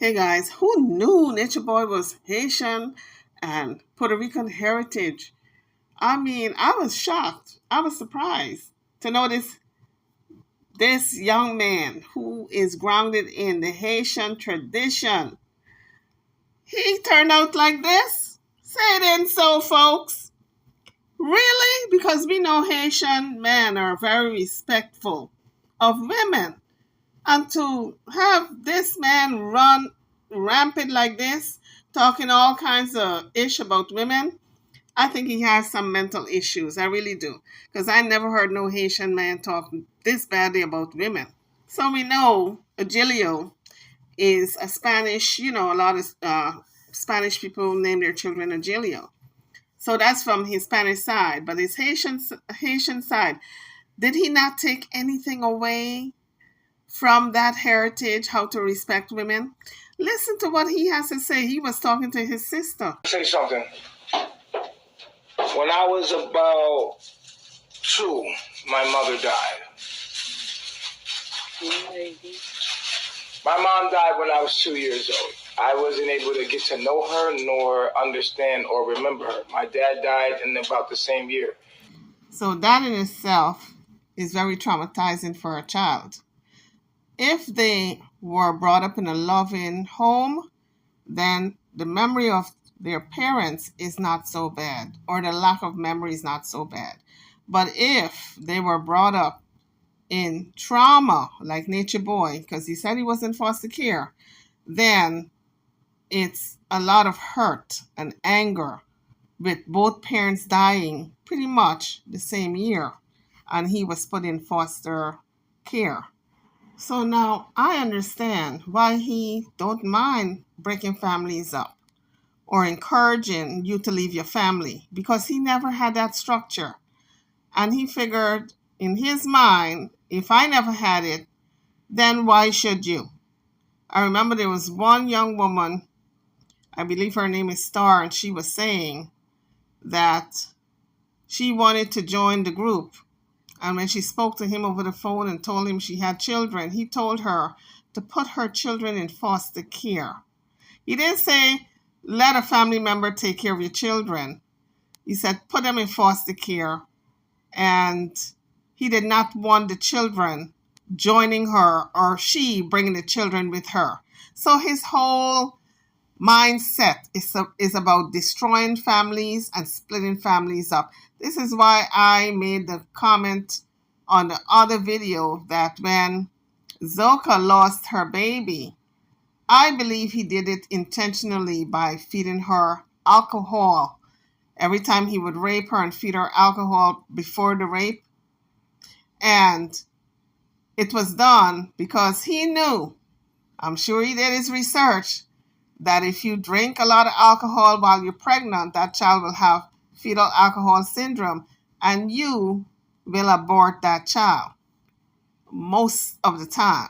Hey guys, who knew Nature Boy was Haitian and Puerto Rican heritage? I mean, I was shocked. I was surprised to notice this young man who is grounded in the Haitian tradition. He turned out like this? Say it ain't so, folks. Really? Because we know Haitian men are very respectful of women. And to have this man run rampant like this, talking all kinds of ish about women, I think he has some mental issues. I really do. Because I never heard no Haitian man talk this badly about women. So we know Agilio is a Spanish, a lot of Spanish people name their children Agilio. So that's from his Spanish side. But his Haitian side, did he not take anything away from that heritage, how to respect women? Listen to what he has to say. He was talking to his sister. Say something. When I was about 2, my mother died. My mom died when I was 2 years old. I wasn't able to get to know her nor understand or remember her. My dad died in about the same year. So that in itself is very traumatizing for a child. If they were brought up in a loving home, then the memory of their parents is not so bad, or the lack of memory is not so bad. But if they were brought up in trauma, like Nature Boy, because he said he was in foster care, then it's a lot of hurt and anger with both parents dying pretty much the same year, and he was put in foster care. So now I understand why he don't mind breaking families up or encouraging you to leave your family, because he never had that structure. And he figured in his mind, if I never had it, then why should you? I remember there was one young woman, I believe her name is Star, and she was saying that she wanted to join the group. And when she spoke to him over the phone and told him she had children, he told her to put her children in foster care. He didn't say, let a family member take care of your children. He said, put them in foster care. And he did not want the children joining her or she bringing the children with her. So his whole mindset is about destroying families and splitting families up. This is why I made the comment on the other video that when Zoka lost her baby, I believe he did it intentionally by feeding her alcohol. Every time he would rape her and feed her alcohol before the rape. And it was done because he knew, I'm sure he did his research, that if you drink a lot of alcohol while you're pregnant, that child will have fetal alcohol syndrome and you will abort that child most of the time.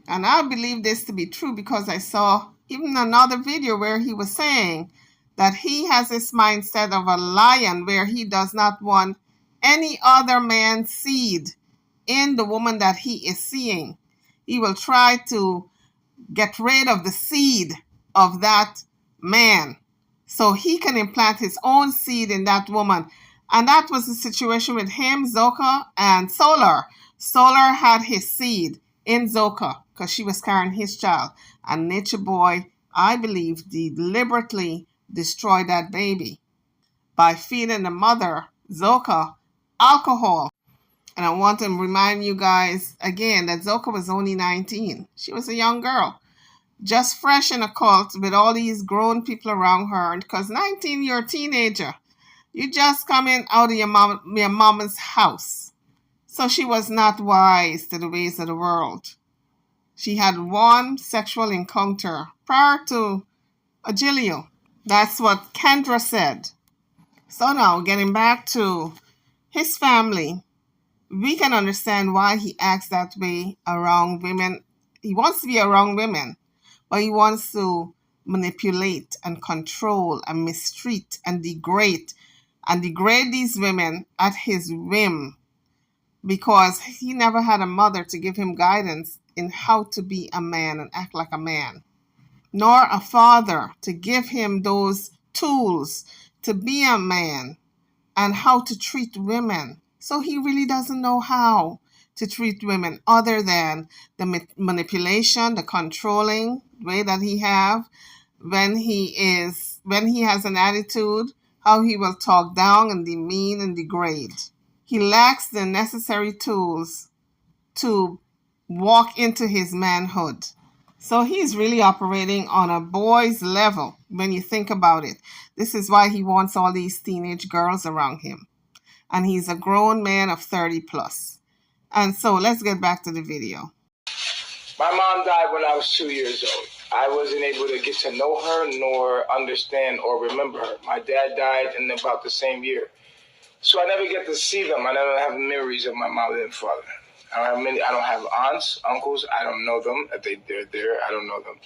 And I believe this to be true because I saw even another video where he was saying that he has this mindset of a lion where he does not want any other man's seed in the woman that he is seeing. He will try to get rid of the seed of that man so he can implant his own seed in that woman. And that was the situation with him, Zoka, and Solar. Solar had his seed in Zoka because she was carrying his child. And Nature Boy, I believe, deliberately destroyed that baby by feeding the mother, Zoka, alcohol. And I want to remind you guys again that Zoka was only 19. She was a young girl, just fresh in a cult with all these grown people around her. Because 19, you're a teenager. You just coming out of your mama's house. So she was not wise to the ways of the world. She had one sexual encounter prior to Agilio. That's what Kendra said. So now, getting back to his family, we can understand why he acts that way around women. He wants to be around women, but he wants to manipulate and control and mistreat and degrade these women at his whim because he never had a mother to give him guidance in how to be a man and act like a man, nor a father to give him those tools to be a man and how to treat women. So he really doesn't know how to treat women other than the manipulation, the controlling way that he have when he has an attitude, how he will talk down and demean and degrade. He lacks the necessary tools to walk into his manhood. So he's really operating on a boy's level when you think about it. This is why he wants all these teenage girls around him. And he's a grown man of 30 plus. And so let's get back to the video. My mom died when I was 2 years old. I wasn't able to get to know her nor understand or remember her. My dad died in about the same year. So I never get to see them. I never have memories of my mother and father. I don't have aunts, uncles. I don't know them. If they're there, I don't know them.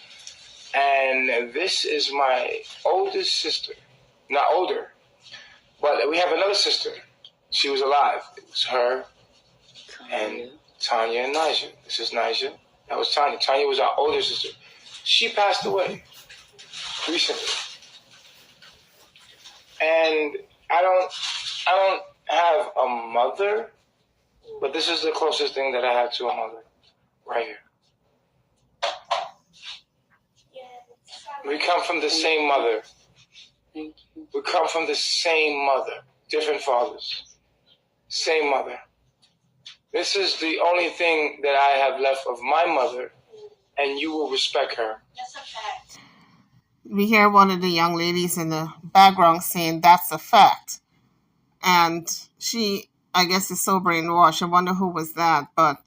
And this is my oldest sister. Not older, but we have another sister. She was alive. It was her and Tanya and Nigel. This is Nigel. That was Tanya. Tanya was our older sister. She passed away recently. And I don't have a mother, but this is the closest thing that I have to a mother, right here. We come from the same mother. We come from the same mother, different fathers, same mother. This is the only thing that I have left of my mother, and you will respect her. That's a fact. We hear one of the young ladies in the background saying that's a fact. And she, I guess, is so brainwashed. I wonder who was that. But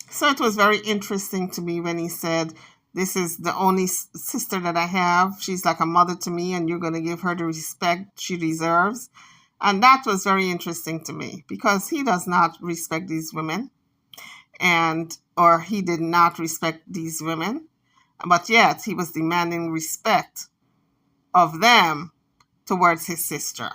so it was very interesting to me when he said, this is the only sister that I have. She's like a mother to me, and you're going to give her the respect she deserves. And that was very interesting to me because he does not respect these women, or he did not respect these women, but yet he was demanding respect of them towards his sister.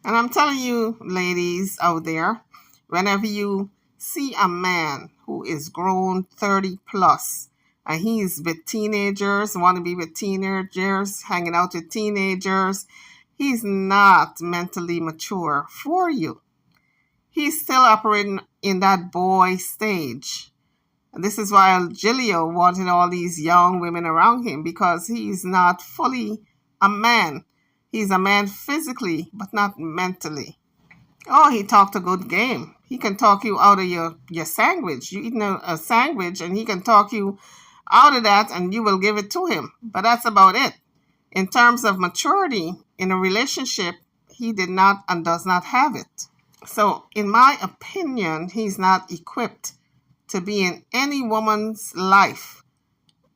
And I'm telling you, ladies out there, whenever you see a man who is grown 30 plus, and he's with teenagers, want to be with teenagers, hanging out with teenagers, he's not mentally mature for you. He's still operating in that boy stage. And this is why Gilio wanted all these young women around him, because he's not fully a man. He's a man physically, but not mentally. Oh, he talked a good game. He can talk you out of your sandwich. You eating a sandwich, and he can talk you out of that, and you will give it to him. But that's about it. In terms of maturity in a relationship, he did not and does not have it. So, in my opinion, he's not equipped to be in any woman's life,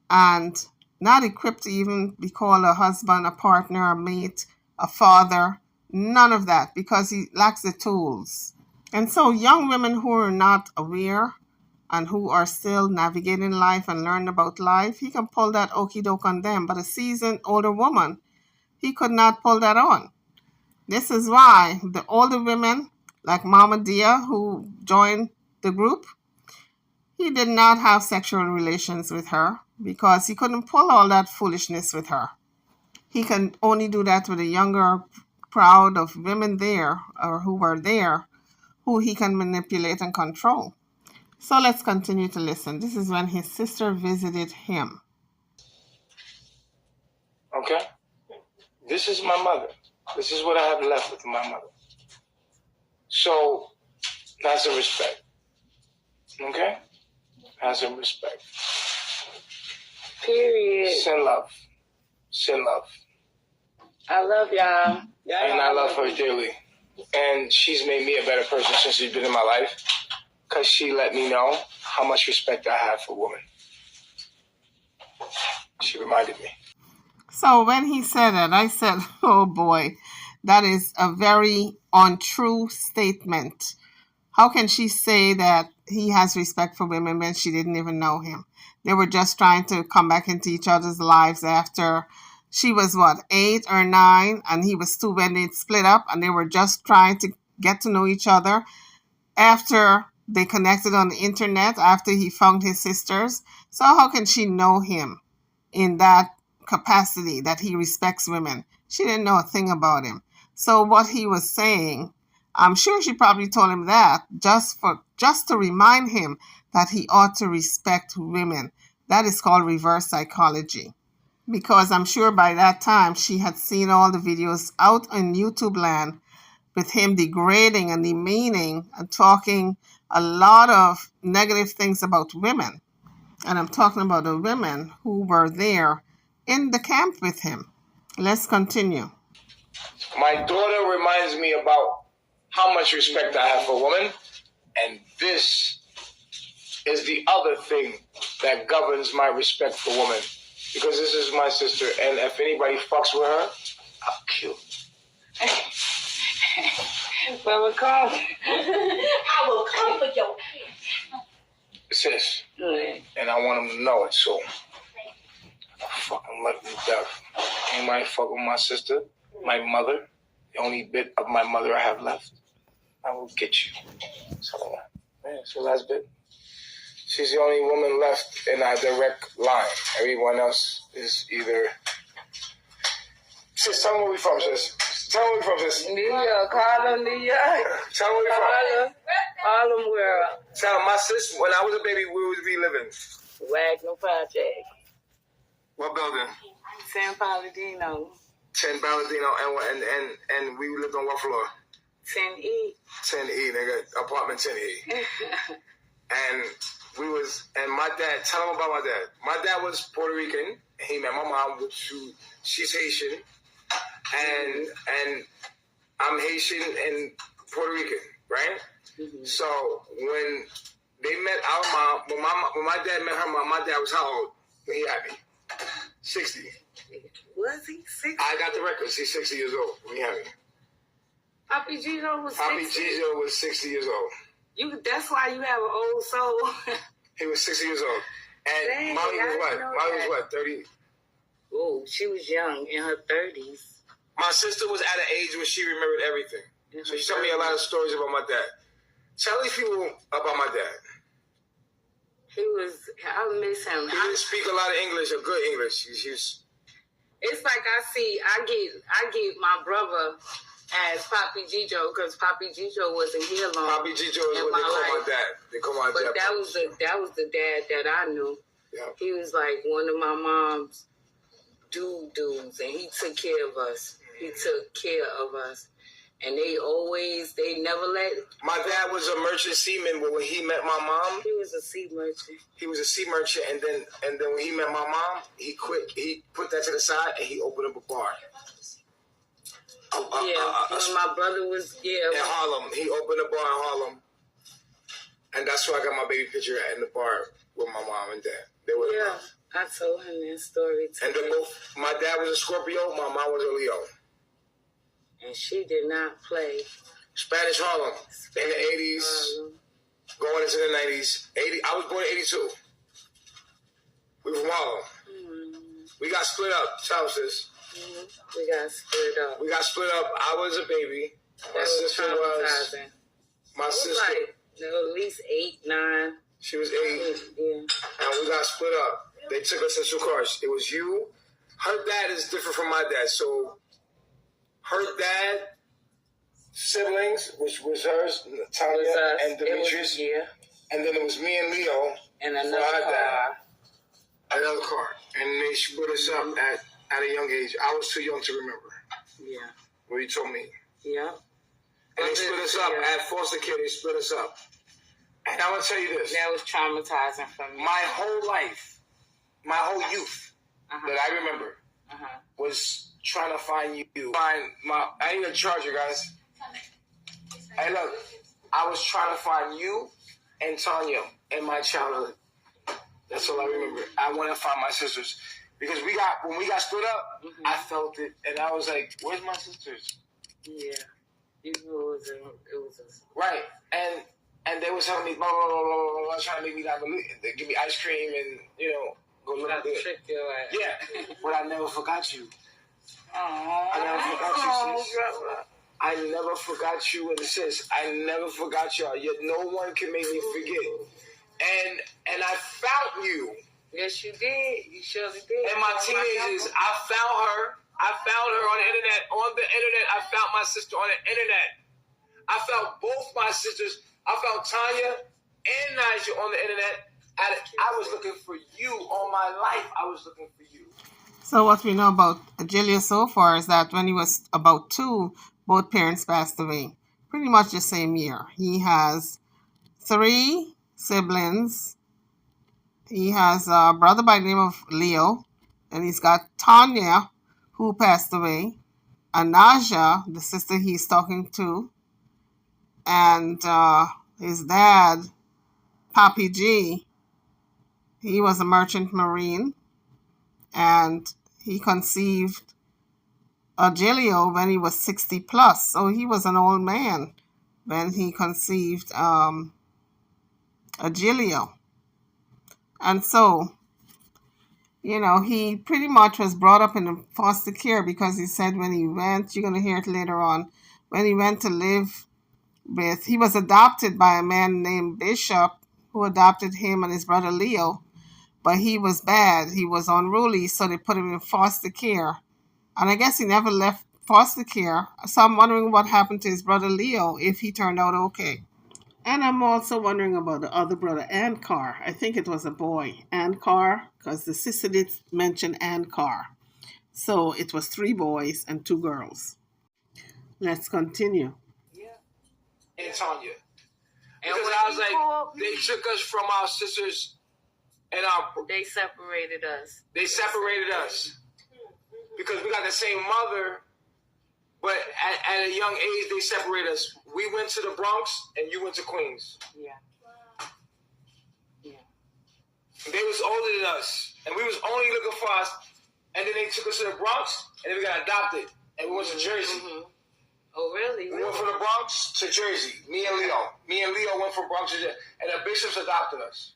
and not equipped to even be called a husband, a partner, a mate, a father. None of that, because he lacks the tools. And so young women who are not aware and who are still navigating life and learning about life, he can pull that okie doke on them. But a seasoned older woman, he could not pull that on. This is why the older women, like Mama Dia, who joined the group, he did not have sexual relations with her because he couldn't pull all that foolishness with her. He can only do that with a younger crowd of women there, or who were there, who he can manipulate and control. So let's continue to listen. This is when his sister visited him. Okay? This is my mother. This is what I have left with my mother. So, have some respect. Okay? Have some respect. Period. Send love. Send love. I love y'all. And I love her dearly. And she's made me a better person since she's been in my life, because she let me know how much respect I have for women. She reminded me. So when he said that, I said, oh boy, that is a very untrue statement. How can she say that he has respect for women when she didn't even know him? They were just trying to come back into each other's lives after she was, 8 or 9, and he was 2 when they split up, and they were just trying to get to know each other after They connected on the internet after he found his sisters. So how can she know him in that capacity that he respects women? She didn't know a thing about him. So what he was saying, I'm sure she probably told him that just to remind him that he ought to respect women. That is called reverse psychology. Because I'm sure by that time she had seen all the videos out on YouTube land with him degrading and demeaning and talking a lot of negative things about women. And I'm talking about the women who were there in the camp with him. Let's continue. My daughter reminds me about how much respect I have for women, and this is the other thing that governs my respect for women. Because this is my sister, and if anybody fucks with her, I'll kill them. Where we come? I will come for your Sis. Good. And I want them to know it, so I fucking love you to death. Anybody fuck with my sister, my mother, the only bit of my mother I have left, I will get you. So, man, it's the last bit. She's the only woman left in our direct line. Everyone else is either... Sis, tell me where we from, sis. Tell me where we from, sis. New York, Harlem, New York. Tell me where we from. Harlem world. Tell my sis, when I was a baby, where was we living? Wagner Project. What building? San Palladino. 10 Balladino, and we lived on what floor? 10E. 10E, nigga, apartment 10E. And my dad, tell him about my dad. My dad was Puerto Rican. He met my mom, she's Haitian. And I'm Haitian and Puerto Rican, right? Mm-hmm. So when they met our mom, when my dad met her mom, my dad was how old when he had me? 60. Was he 60? I got the records. He's 60 years old when he had me. Papi Gino was 60. Papi Gino was 60 years old. That's why you have an old soul. He was 60 years old. And Dang, Mommy was what? Mommy was what, 30? Oh, she was young, in her 30s. My sister was at an age where she remembered everything. So she told me a lot of stories about my dad. Tell these people about my dad. I miss him. He didn't speak a lot of English, or good English. It's like I get my brother as Papi Gijo because Papi Gijo wasn't here long. Papi Gijo is what they call my dad. They call my dad. But that was the dad that I knew. Yeah. He was like one of my mom's dudes, and he took care of us. He took care of us. And they never let... My dad was a merchant seaman, but when he met my mom... He was a sea merchant. He was a sea merchant, and then when he met my mom, he quit. He put that to the side, and he opened up a bar. When my brother was... In Harlem. He opened a bar in Harlem. And that's where I got my baby picture at, in the bar with my mom and dad. They were I told him that story too. And then my dad was a Scorpio, my mom was a Leo. And she did not play. Spanish Harlem in the 80s, going into the 90s. I was born in 82. We were from Harlem. Mm-hmm. We got split up. Tell sis. Mm-hmm. We got split up. I was a baby. My sister was. My sister. Like, at least 8, 9. She was 8. Yeah. And we got split up. They took us in 2 cars. It was you. Her dad is different from my dad. So her dad, siblings, which was hers, Tanya and Demetrius. And then it was me and Leo. And another car. Another car. And they split us up at a young age. I was too young to remember. Yeah. What you told me. Yeah. And they split us up. At foster care, they split us up. And I'm going to tell you this. That was traumatizing for me. My whole life, my whole youth that I remember was trying to find you. I need a charger, guys. Hey, look. I was trying to find you and Tanya in my childhood. That's all I remember. I want to find my sisters. Because when we got split up, I felt it. And I was like, where's my sisters? Yeah. It was a... Right. And they was telling me, blah, blah, blah, blah, blah, trying to make me not believe. They give me ice cream and, go look at it. Trick your ass. Yeah. But I never forgot you. Aww. I never forgot you, sis. I never forgot you and sis. I never forgot y'all. Yet no one can make me forget. And I found you. Yes, you did. You surely did. And my teenagers, I found her. I found her on the internet. On the internet, I found my sister on the internet. I found both my sisters. I found Tanya and Nigel on the internet. I was looking for you all my life. I was looking for you. So what we know about Julius so far is that when he was about 2, both parents passed away. Pretty much the same year. He has 3 siblings. He has a brother by the name of Leo. And he's got Tanya, who passed away. Anaja, the sister he's talking to. And his dad, Papi G, he was a merchant marine. And he conceived Agilio when he was 60 plus. So he was an old man when he conceived Agilio. And so, he pretty much was brought up in foster care because he said when he went, you're going to hear it later on, when he went to live he was adopted by a man named Bishop who adopted him and his brother Leo. But he was bad. He was unruly, so they put him in foster care. And I guess he never left foster care. So I'm wondering what happened to his brother Leo, if he turned out okay. And I'm also wondering about the other brother, Ankar. I think it was a boy, Ankar, because the sister did mention Ankar. So it was 3 boys and 2 girls. Let's continue. Yeah. And Tanya. Because I was like, they took us from our sisters and they separated us. They separated us. Because we got the same mother, but at a young age, they separated us. We went to the Bronx, and you went to Queens. Yeah. They was older than us, and we was only looking for us, and then they took us to the Bronx, and then we got adopted, and we went to Jersey. Mm-hmm. Oh, really? We went from the Bronx to Jersey, me and Leo. Me and Leo went from Bronx to Jersey, and the bishops adopted us.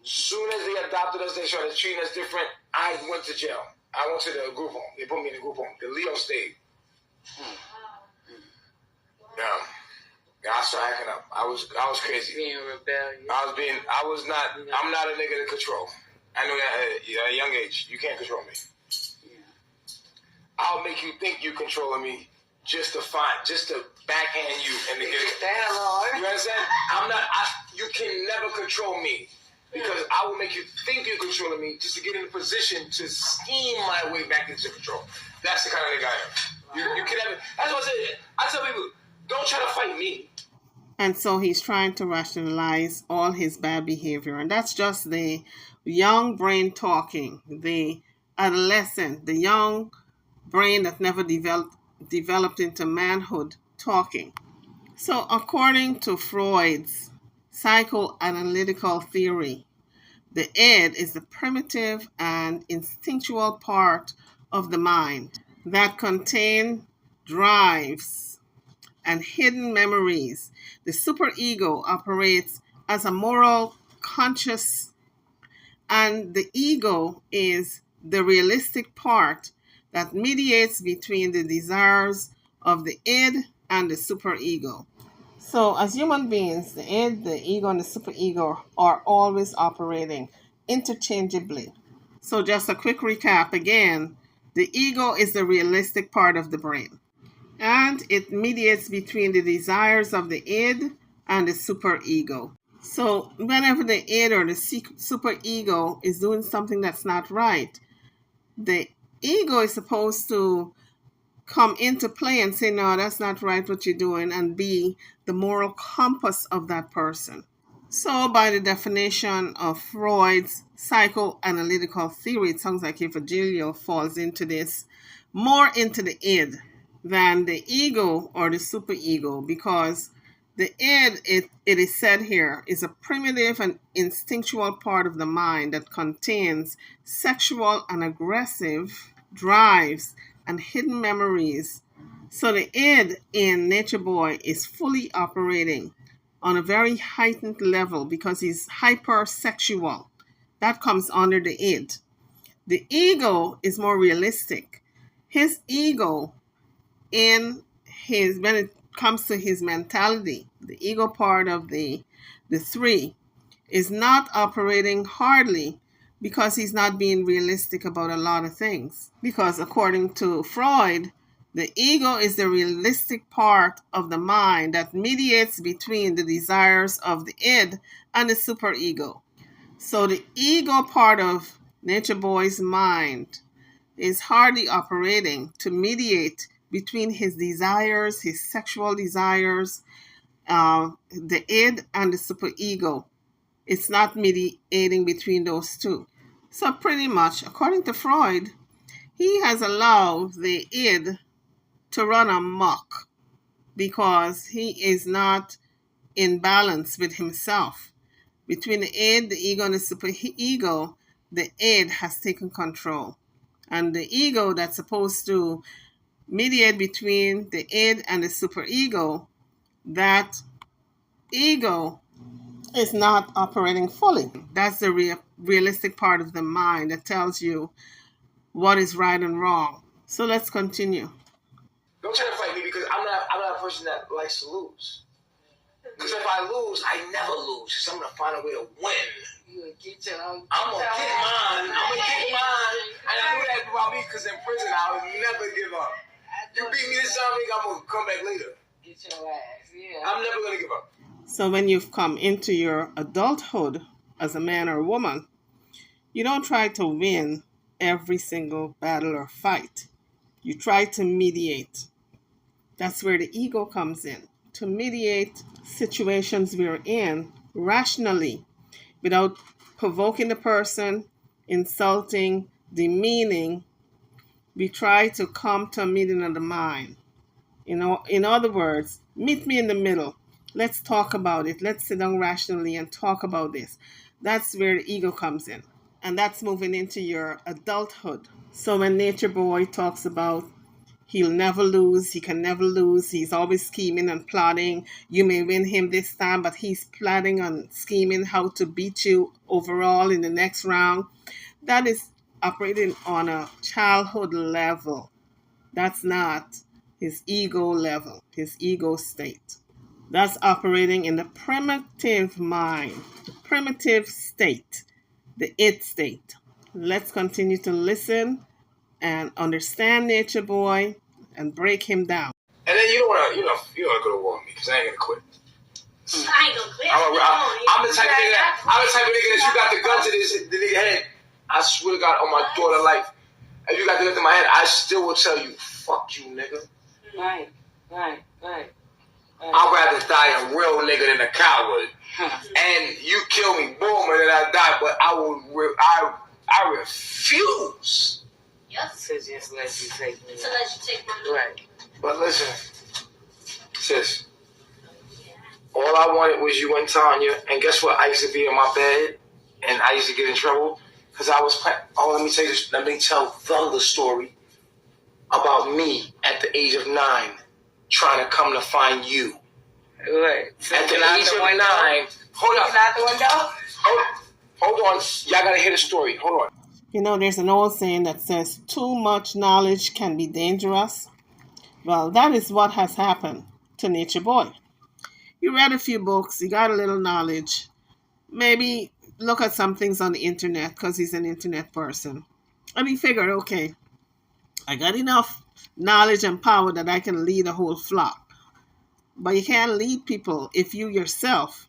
Soon as they adopted us, they started treating us different. I went to jail. I went to the group home. They put me in the group home. The Leo stayed. Yeah, I started acting up. I was crazy. Being rebellious. I'm not a nigga to control. I know that at a young age, you can't control me. Yeah. I'll make you think you're controlling me just to backhand you and to get it. You understand? You can never control me. Because I will make you think you're controlling me just to get in a position to scheme my way back into control. That's the kind of nigga I am. You can have it. That's what I tell people, don't try to fight me. And so he's trying to rationalize all his bad behavior. And that's just the young brain talking, the adolescent, the young brain that never developed into manhood talking. So according to Freud's psychoanalytical theory, the id is the primitive and instinctual part of the mind that contain drives and hidden memories. The superego operates as a moral conscious, and the ego is the realistic part that mediates between the desires of the id and the superego. So as human beings, the id, the ego, and the superego are always operating interchangeably. So just a quick recap again, the ego is the realistic part of the brain, and it mediates between the desires of the id and the superego. So whenever the id or the superego is doing something that's not right, the ego is supposed to come into play and say, no, that's not right what you're doing, and be the moral compass of that person. So by the definition of Freud's psychoanalytical theory, it sounds like if Agilio falls into this, more into the id than the ego or the superego, because the id, it is said here, is a primitive and instinctual part of the mind that contains sexual and aggressive drives and hidden memories. So the id in Nature Boy is fully operating on a very heightened level because he's hypersexual. That comes under the id. The ego is more realistic. His ego when it comes to his mentality, the ego part of the three is not operating hardly because he's not being realistic about a lot of things. Because according to Freud, the ego is the realistic part of the mind that mediates between the desires of the id and the superego. So the ego part of Nature Boy's mind is hardly operating to mediate between his desires, his sexual desires, the id and the superego. It's not mediating between those two. So pretty much, according to Freud, he has allowed the id to run amok because he is not in balance with himself. Between the id, the ego, and the superego, the id has taken control. And the ego that's supposed to mediate between the id and the superego, that ego is not operating fully. That's the realistic part of the mind that tells you what is right and wrong. So let's continue. Don't try to fight me because I'm not a person that likes to lose. Because if I lose, I never lose. Because I'm gonna find a way to win. I'm gonna get mine. And I knew that about me because in prison I would never give up. You beat me this time, nigga, I'm gonna come back later. Get your ass, yeah. I'm never gonna give up. So when you've come into your adulthood as a man or woman, you don't try to win every single battle or fight. You try to mediate. That's where the ego comes in. To mediate situations we're in rationally without provoking the person, insulting, demeaning. We try to come to a meeting of the mind. In other words, meet me in the middle. Let's talk about it. Let's sit down rationally and talk about this. That's where the ego comes in. And that's moving into your adulthood. So when Nature Boy talks about he'll never lose, he can never lose, he's always scheming and plotting. You may win him this time, but he's planning on scheming how to beat you overall in the next round. That is operating on a childhood level. That's not his ego level, his ego state. That's operating in the primitive mind, the primitive state, the it state. Let's continue to listen and understand Nature Boy and break him down. And then you don't wanna go to war with me because I ain't gonna quit. I ain't gonna quit. I'm the type of nigga that you got the gun to the nigga head. I swear to God on my daughter life. If you got the gun to my head, I still will tell you, fuck you, nigga. Right. I'd rather die a real nigga than a coward. And you kill me, boom, and then I die. But I refuse. Yep. To just let you take me. To let you take my money. Right. But listen, sis. All I wanted was you and Tanya. And guess what? I used to be in my bed, and I used to get in trouble because I was. Let me tell you this. Let me tell them the story about me at the age of 9, trying to come to find you. Right. At the age of 9. Hold up. Not the window. Hold on. Y'all gotta hear the story. Hold on. There's an old saying that says, too much knowledge can be dangerous. Well, that is what has happened to Nature Boy. He read a few books, he got a little knowledge, maybe look at some things on the internet because he's an internet person. And he figured, okay, I got enough knowledge and power that I can lead a whole flock. But you can't lead people if you yourself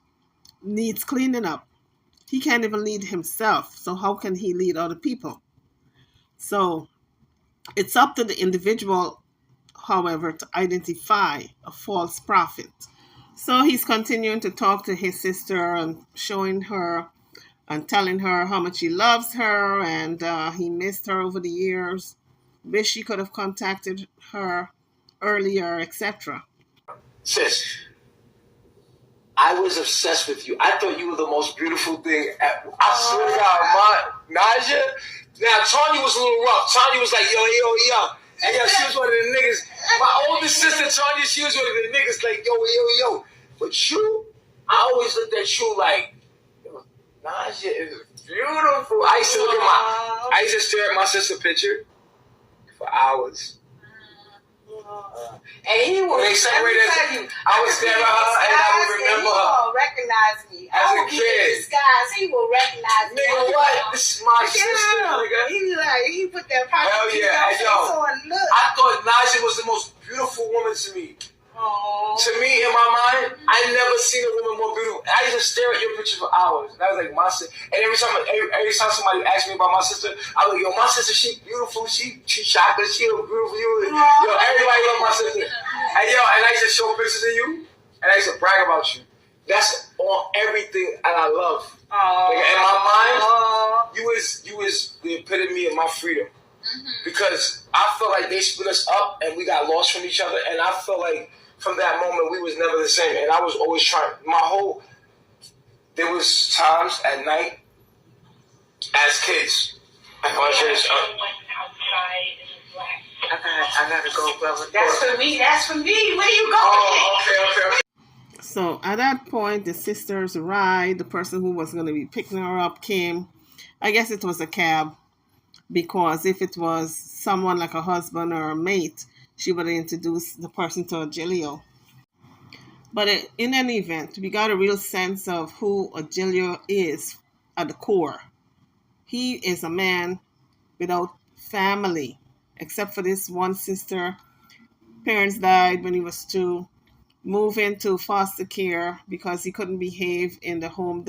needs cleaning up. He can't even lead himself, so how can he lead other people? So it's up to the individual, however, to identify a false prophet. So he's continuing to talk to his sister and showing her and telling her how much he loves her and he missed her over the years, wish he could have contacted her earlier, etc. Sis, I was obsessed with you. I thought you were the most beautiful thing. I swear to God, Naja. Now, Tanya was a little rough. Tanya was like, yo. And she was one of the niggas. My older sister, Tanya, she was one of the niggas like, yo. But you, I always looked at you like, yo, Naja is beautiful. I used to stare at my sister's picture for hours. And he will. When they separated, I would stare at her and I would remember her. He will recognize me. As a kid. Disguise. He will recognize me. Nigga, what? This is my sister, nigga. He put that pocket. Hell yeah. Hey, yo, I thought Naja was the most beautiful woman to me. To me, in my mind, I never seen a woman more beautiful. I used to stare at your picture for hours. That was like my sister. And every time somebody asked me about my sister, I was like, yo, my sister, she beautiful. She chocolate. She beautiful. Yo, everybody love my sister. And yo, and I used to show pictures of you, and I used to brag about you. That's on everything, and I love. Like, in my mind, you was the epitome of my freedom. Because I felt like they split us up, and we got lost from each other, and I felt like from that moment, we was never the same. And I was always trying. There was times at night, as kids, I gotta go, brother. That's for me. Where you going? Oh, okay. So at that point, the sister's ride, the person who was going to be picking her up came. I guess it was a cab, because if it was someone like a husband or a mate, she would have introduced the person to Agilio. But in any event, we got a real sense of who Agilio is at the core. He is a man without family, except for this one sister. Parents died when he was 2. Moved into foster care because he couldn't behave in the home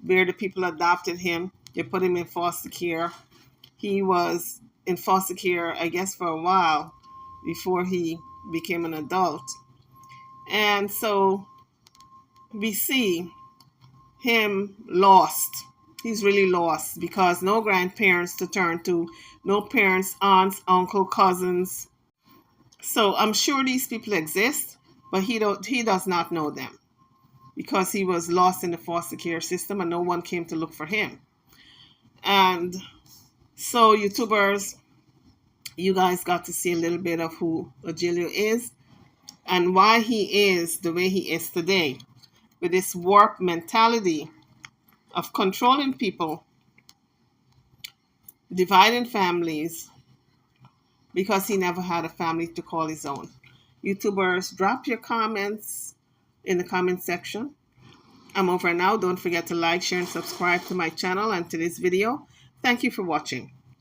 where the people adopted him. They put him in foster care. He was in foster care, I guess, for a while before he became an adult. And so we see him lost. He's really lost because no grandparents to turn to, no parents, aunts, uncle, cousins. So I'm sure these people exist, but he does not know them because he was lost in the foster care system and no one came to look for him. And so YouTubers, you guys got to see a little bit of who Agilio is and why he is the way he is today, with this warped mentality of controlling people, dividing families, because he never had a family to call his own. YouTubers, drop your comments in the comment section. I'm over now. Don't forget to like, share, and subscribe to my channel and to this video. Thank you for watching.